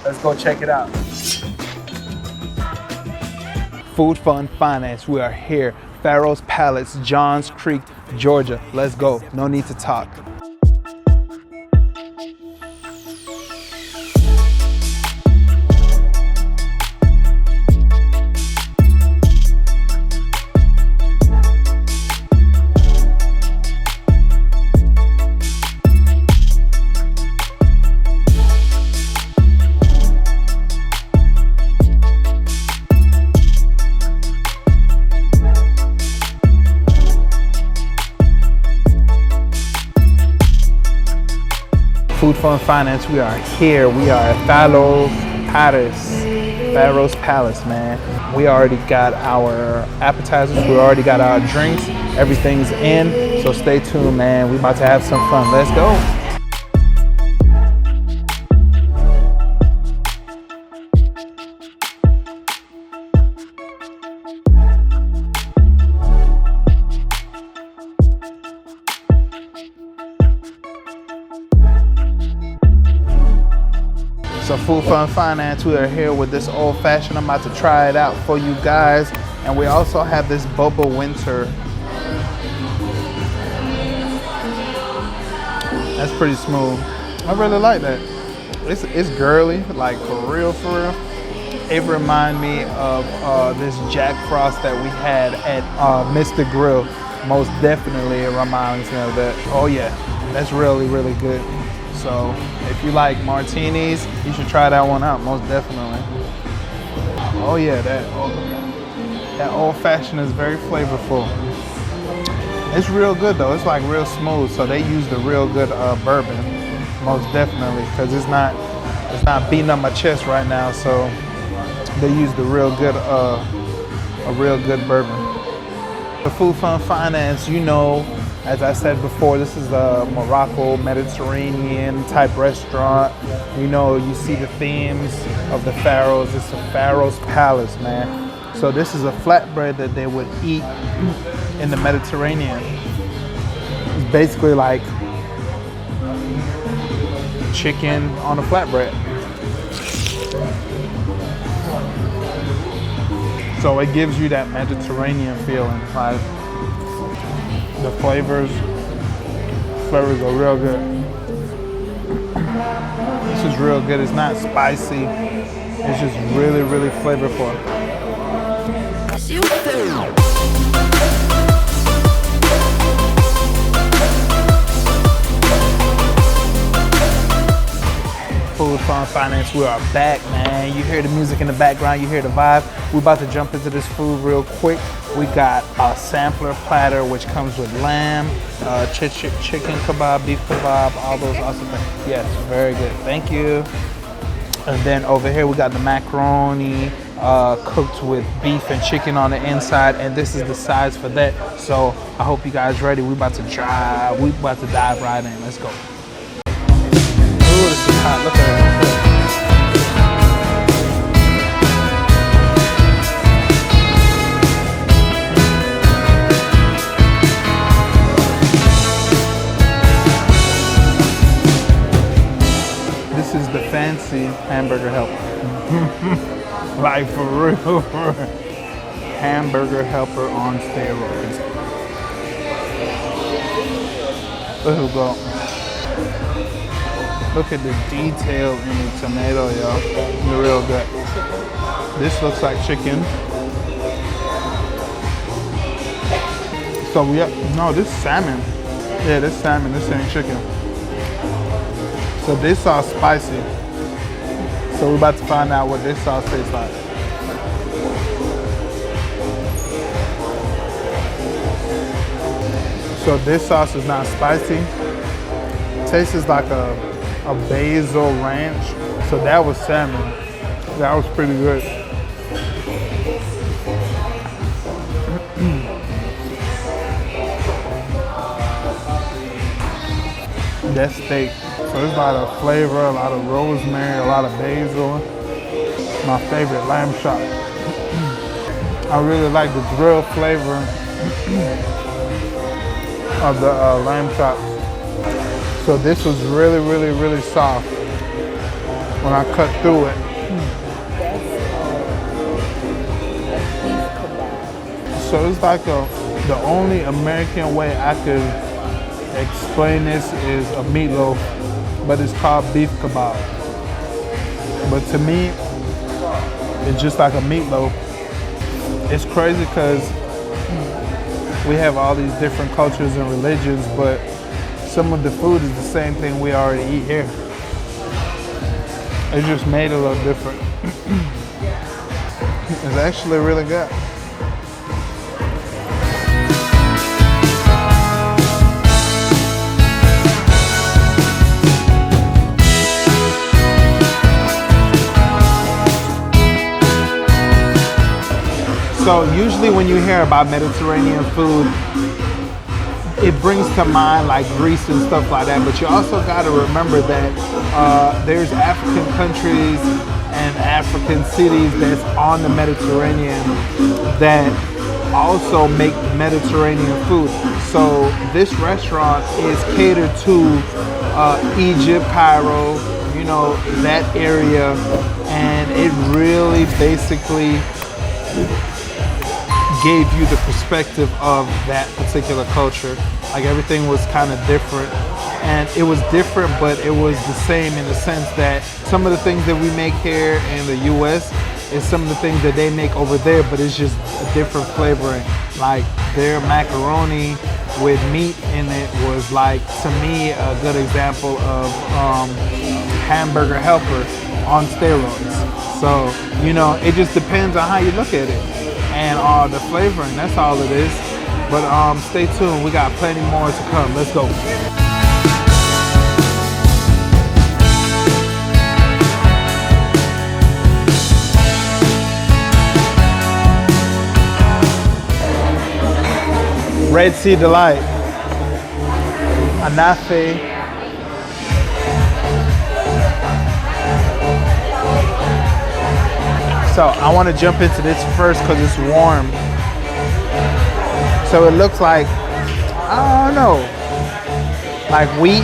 Let's go check it out. Food, Fun, Finance. We are here. Pharaohs Palace, Johns Creek, Georgia. Let's go. No need to talk. Food, Fun, Finance. We are here. We are at Pharaohs Palace, man. We already got our appetizers. We already got our drinks. Everything's in. So stay tuned, man. We about to have some fun. Let's go. So Food, Fun, Finance, we are here with this old fashioned. I'm about to try it out for you guys. And we also have this boba winter. That's pretty smooth. I really like that. It's girly, like for real, for real. It reminds me of this Jack Frost that we had at Mr. Grill. Most definitely it reminds me of that. Oh yeah, that's really, really good. So if you like martinis, you should try that one out, most definitely. Oh yeah, that old fashioned is very flavorful. It's real good though, it's like real smooth. So they use the real good bourbon, most definitely, because it's not beating up my chest right now. So they use the real good, a real good bourbon. The Food, Fun, Finance, you know, as I said before, this is a Morocco Mediterranean type restaurant. You know, you see the themes of the pharaohs. It's a Pharaoh's Palace, man. So this is a flatbread that they would eat in the Mediterranean. It's basically like chicken on a flatbread. So it gives you that Mediterranean feeling, like the flavors are real good. This is real good. It's not spicy. It's just really, really flavorful. Food, Fun, Finance, we are back, man. You hear the music in the background, you hear the vibe. We're about to jump into this food real quick. We got a sampler platter, which comes with lamb, chicken kebab, beef kebab, all those awesome things. Yes, very good, thank you. And then over here, we got the macaroni cooked with beef and chicken on the inside, and this is the size for that. So I hope you guys ready. We about to dive right in. Let's go. Ooh, this is hot. Look at it. This is the fancy hamburger helper. Like for real. Hamburger helper on steroids. Let's go. Look at the detail in the tomato, y'all. They're real good. This looks like chicken. So no, this is salmon. Yeah, this is salmon, this ain't chicken. So this sauce is spicy. So we're about to find out what this sauce tastes like. So this sauce is not spicy. It tastes like a basil ranch. So that was salmon. That was pretty good. That steak. So there's a lot of flavor, a lot of rosemary, a lot of basil. My favorite, lamb chop. I really like the grilled flavor of the lamb chop. So this was really, really, really soft. when I cut through it. So it's like the only American way I could explain this is a meatloaf, but it's called beef kebab. But to me, it's just like a meatloaf. It's crazy because we have all these different cultures and religions, but some of the food is the same thing we already eat here. It's just made a little different. It's actually really good. So usually when you hear about Mediterranean food, it brings to mind like Greece and stuff like that, but you also got to remember that there's African countries and African cities that's on the Mediterranean that also make Mediterranean food. So this restaurant is catered to Egypt, Cairo, you know, that area, and it really basically gave you the perspective of that particular culture. Like everything was kind of different, and it was different, but it was the same in the sense that some of the things that we make here in the US is some of the things that they make over there, but it's just a different flavoring. Like their macaroni with meat in it was like, to me, a good example of hamburger helper on steroids. So, you know, it just depends on how you look at it. And the flavoring, that's all it is. But stay tuned, we got plenty more to come. Let's go. Red Sea Delight, Anafe. So I want to jump into this first because it's warm. So it looks like, I don't know, like wheat.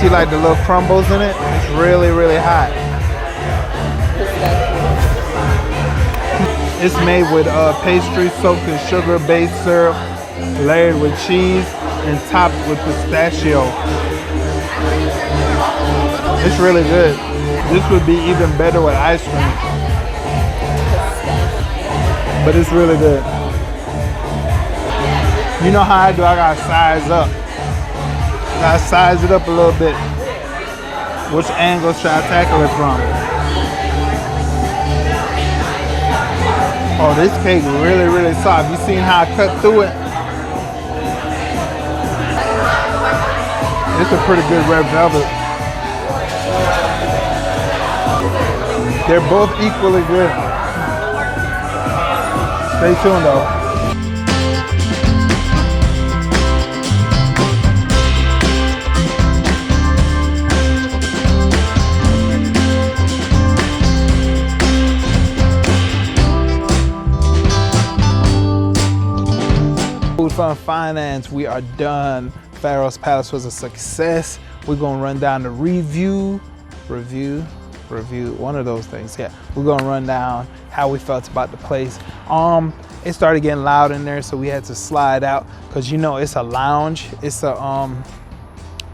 See like the little crumbles in it? It's really, really hot. It's made with pastry soaked in sugar-based syrup, layered with cheese, and topped with pistachio. It's really good. This would be even better with ice cream. But it's really good. You know how I do, I gotta size up. I gotta size it up a little bit. Which angle should I tackle it from? Oh, this cake really, really soft. You seen how I cut through it? It's a pretty good red velvet. They're both equally good. Stay tuned though. Food Fun Finance, we are done. Pharaoh's Palace was a success. We're gonna run down the review, one of those things. Yeah, we're gonna run down how we felt about the place. It started getting loud in there, so we had to slide out because, you know, it's a lounge. It's a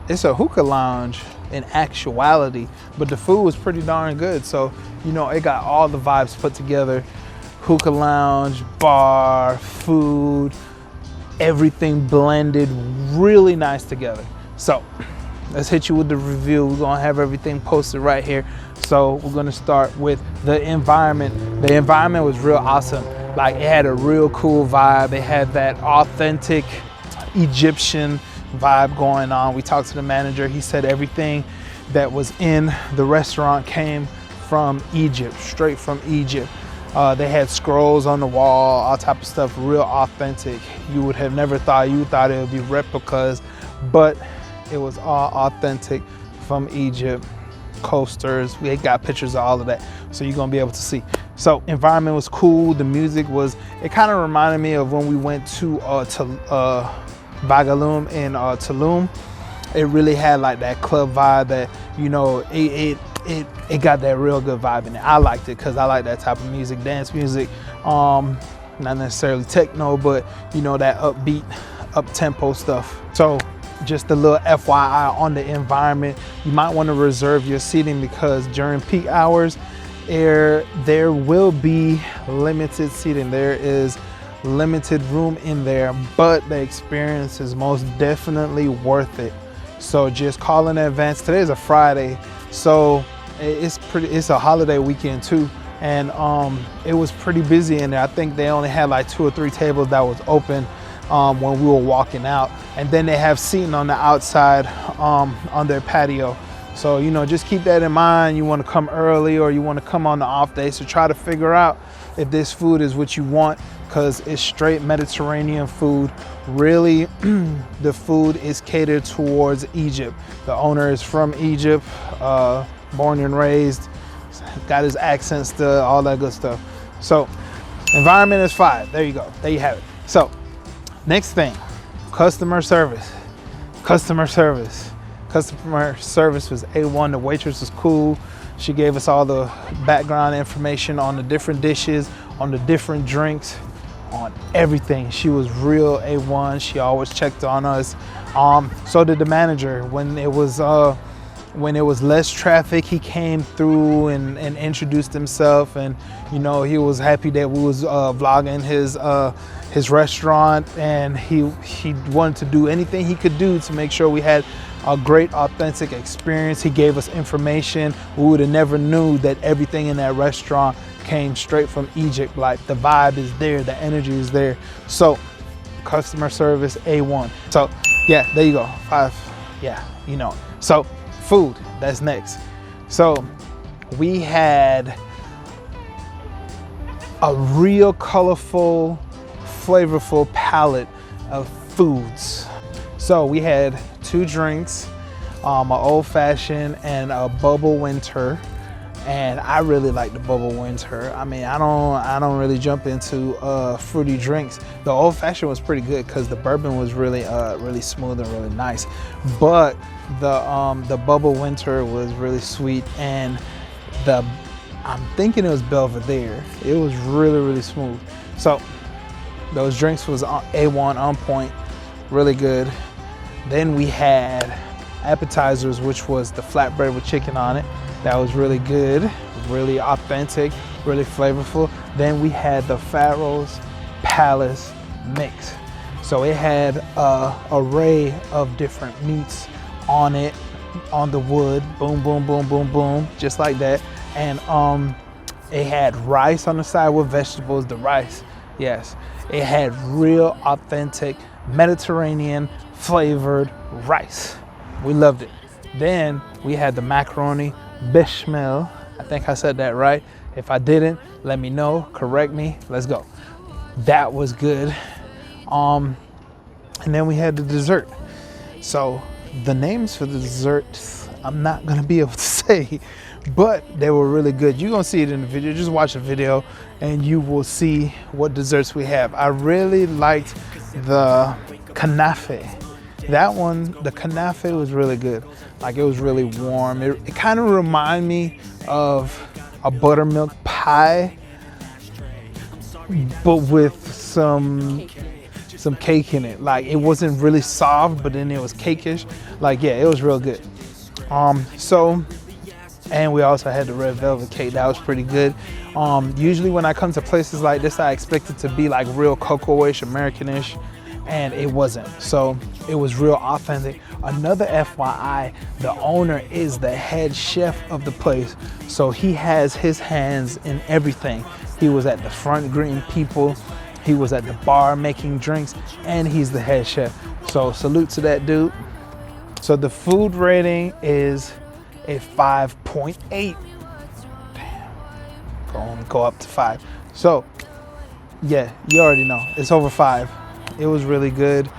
hookah lounge in actuality, but the food was pretty darn good. So, you know, it got all the vibes put together. Hookah lounge, bar, food, everything blended really nice together. So let's hit you with the review. We're gonna have everything posted right here. So we're gonna start with the environment. The environment was real awesome. Like, it had a real cool vibe. It had that authentic Egyptian vibe going on. We talked to the manager. He said everything that was in the restaurant came from Egypt, straight from Egypt. They had scrolls on the wall, all type of stuff, real authentic. You would have never thought, you thought it would be replicas, but it was all authentic from Egypt. Coasters, we got pictures of all of that, so you're gonna be able to see. So environment was cool. The music was, it kind of reminded me of when we went to Vagaloom in Tulum. it really had like that club vibe that, you know, it got that real good vibe in it. I liked it because I like that type of music, dance music. Not necessarily techno, but you know, that upbeat, up-tempo stuff. So just a little FYI on the environment, you might want to reserve your seating because during peak hours, there will be limited seating. There is limited room in there, but the experience is most definitely worth it. So just call in advance. Today is a Friday, so it's a holiday weekend too. And it was pretty busy in there. I think they only had like 2 or 3 tables that was open when we were walking out. And then they have seating on the outside on their patio. So, you know, just keep that in mind. You want to come early or you want to come on the off day. So try to figure out if this food is what you want, because it's straight Mediterranean food. Really, the food is catered towards Egypt. The owner is from Egypt, born and raised. Got his accent still, all that good stuff. So environment is 5. There you go. There you have it. So next thing, customer service. Customer service was A1. The waitress was cool. She gave us all the background information on the different dishes, on the different drinks, on everything. She was real A1. She always checked on us. So did the manager. When it was less traffic, he came through and introduced himself, and you know, he was happy that we was vlogging his restaurant, and he wanted to do anything he could do to make sure we had a great authentic experience. He gave us information. We would have never knew that everything in that restaurant came straight from Egypt. Like, the vibe is there, the energy is there. So customer service A1. So yeah, there you go, 5. Yeah, you know. So food, that's next. So we had a real colorful, flavorful palette of foods. So we had 2 drinks, an old fashioned and a bubble winter. And I really like the bubble winter. I mean, I don't really jump into fruity drinks. The old fashioned was pretty good because the bourbon was really really smooth and really nice. But the bubble winter was really sweet, and I'm thinking it was Belvedere. It was really, really smooth. So those drinks was A1, on point, really good. Then we had appetizers, which was the flatbread with chicken on it. That was really good, really authentic, really flavorful. Then we had the Pharaohs Palace mix. So it had an array of different meats on it, on the wood, boom, boom, boom, boom, boom, just like that. And it had rice on the side with vegetables, the rice, yes. It had real authentic Mediterranean flavored rice. We loved it. Then we had the macaroni bechamel. I think I said that right. If I didn't, let me know, correct me, let's go. That was good. And then we had the dessert. So the names for the desserts, I'm not gonna be able to say, but they were really good. You're gonna see it in the video. Just watch the video and you will see what desserts we have. I really liked the kanafe. That one, the kanafe was really good. Like, it was really warm. It kind of reminded me of a buttermilk pie, but with some cake in it. Like, it wasn't really soft, but then it was cakeish. Like, yeah, it was real good. And we also had the red velvet cake. That was pretty good. Usually when I come to places like this, I expect it to be like real cocoa-ish, American-ish, and it wasn't. So it was real authentic. Another FYI, the owner is the head chef of the place. So he has his hands in everything. He was at the front greeting people, he was at the bar making drinks, and he's the head chef. So salute to that dude. So the food rating is a 5.8. Damn, go up to 5. So yeah, you already know, it's over 5. It was really good.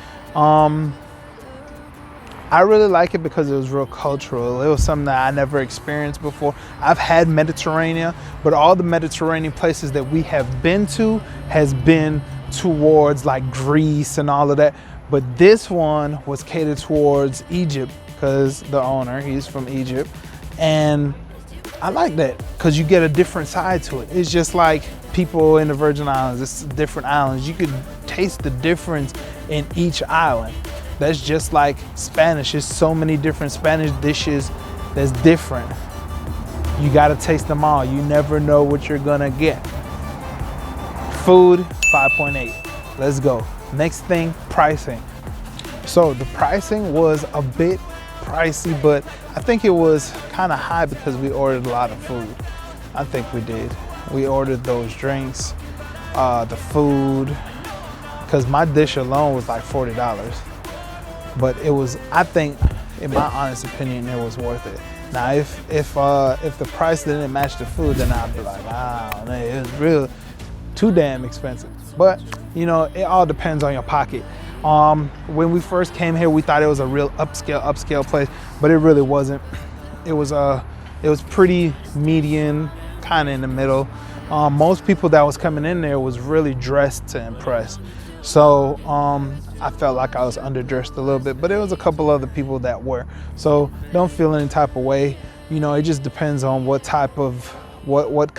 I really like it because it was real cultural. It was something that I never experienced before. I've had Mediterranean, but all the Mediterranean places that we have been to has been towards like Greece and all of that. But this one was catered towards Egypt because the owner, he's from Egypt. And I like that because you get a different side to it. It's just like people in the Virgin Islands, it's different islands. You could taste the difference in each island. That's just like Spanish. There's so many different Spanish dishes that's different. You gotta taste them all. You never know what you're gonna get. Food, 5.8. Let's go. Next thing, pricing. So the pricing was a bit pricey, but I think it was kind of high because we ordered a lot of food. I think we did. We ordered those drinks, the food, because my dish alone was like $40. But it was, I think, in my honest opinion, it was worth it. Now, if the price didn't match the food, then I'd be like, wow, man, it was real too damn expensive. But you know, it all depends on your pocket. When we first came here, we thought it was a real upscale place, but it really wasn't. It was pretty median, kind of in the middle. Most people that was coming in there was really dressed to impress. So I felt like I was underdressed a little bit, but there was a couple other people that were. So don't feel any type of way. You know, it just depends on what type of, what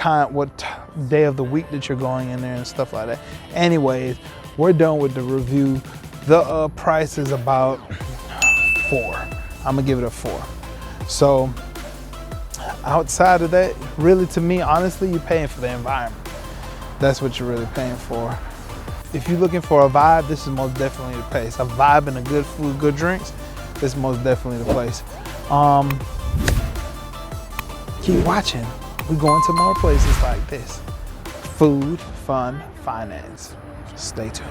day of the week that you're going in there and stuff like that. Anyways, we're done with the review. The price is about 4. I'm gonna give it a 4. So outside of that, really, to me, honestly, you're paying for the environment. That's what you're really paying for. If you're looking for a vibe, this is most definitely the place. A vibe and a good food, good drinks, this is most definitely the place. Keep watching. We're going to more places like this. Food, fun, finance. Stay tuned.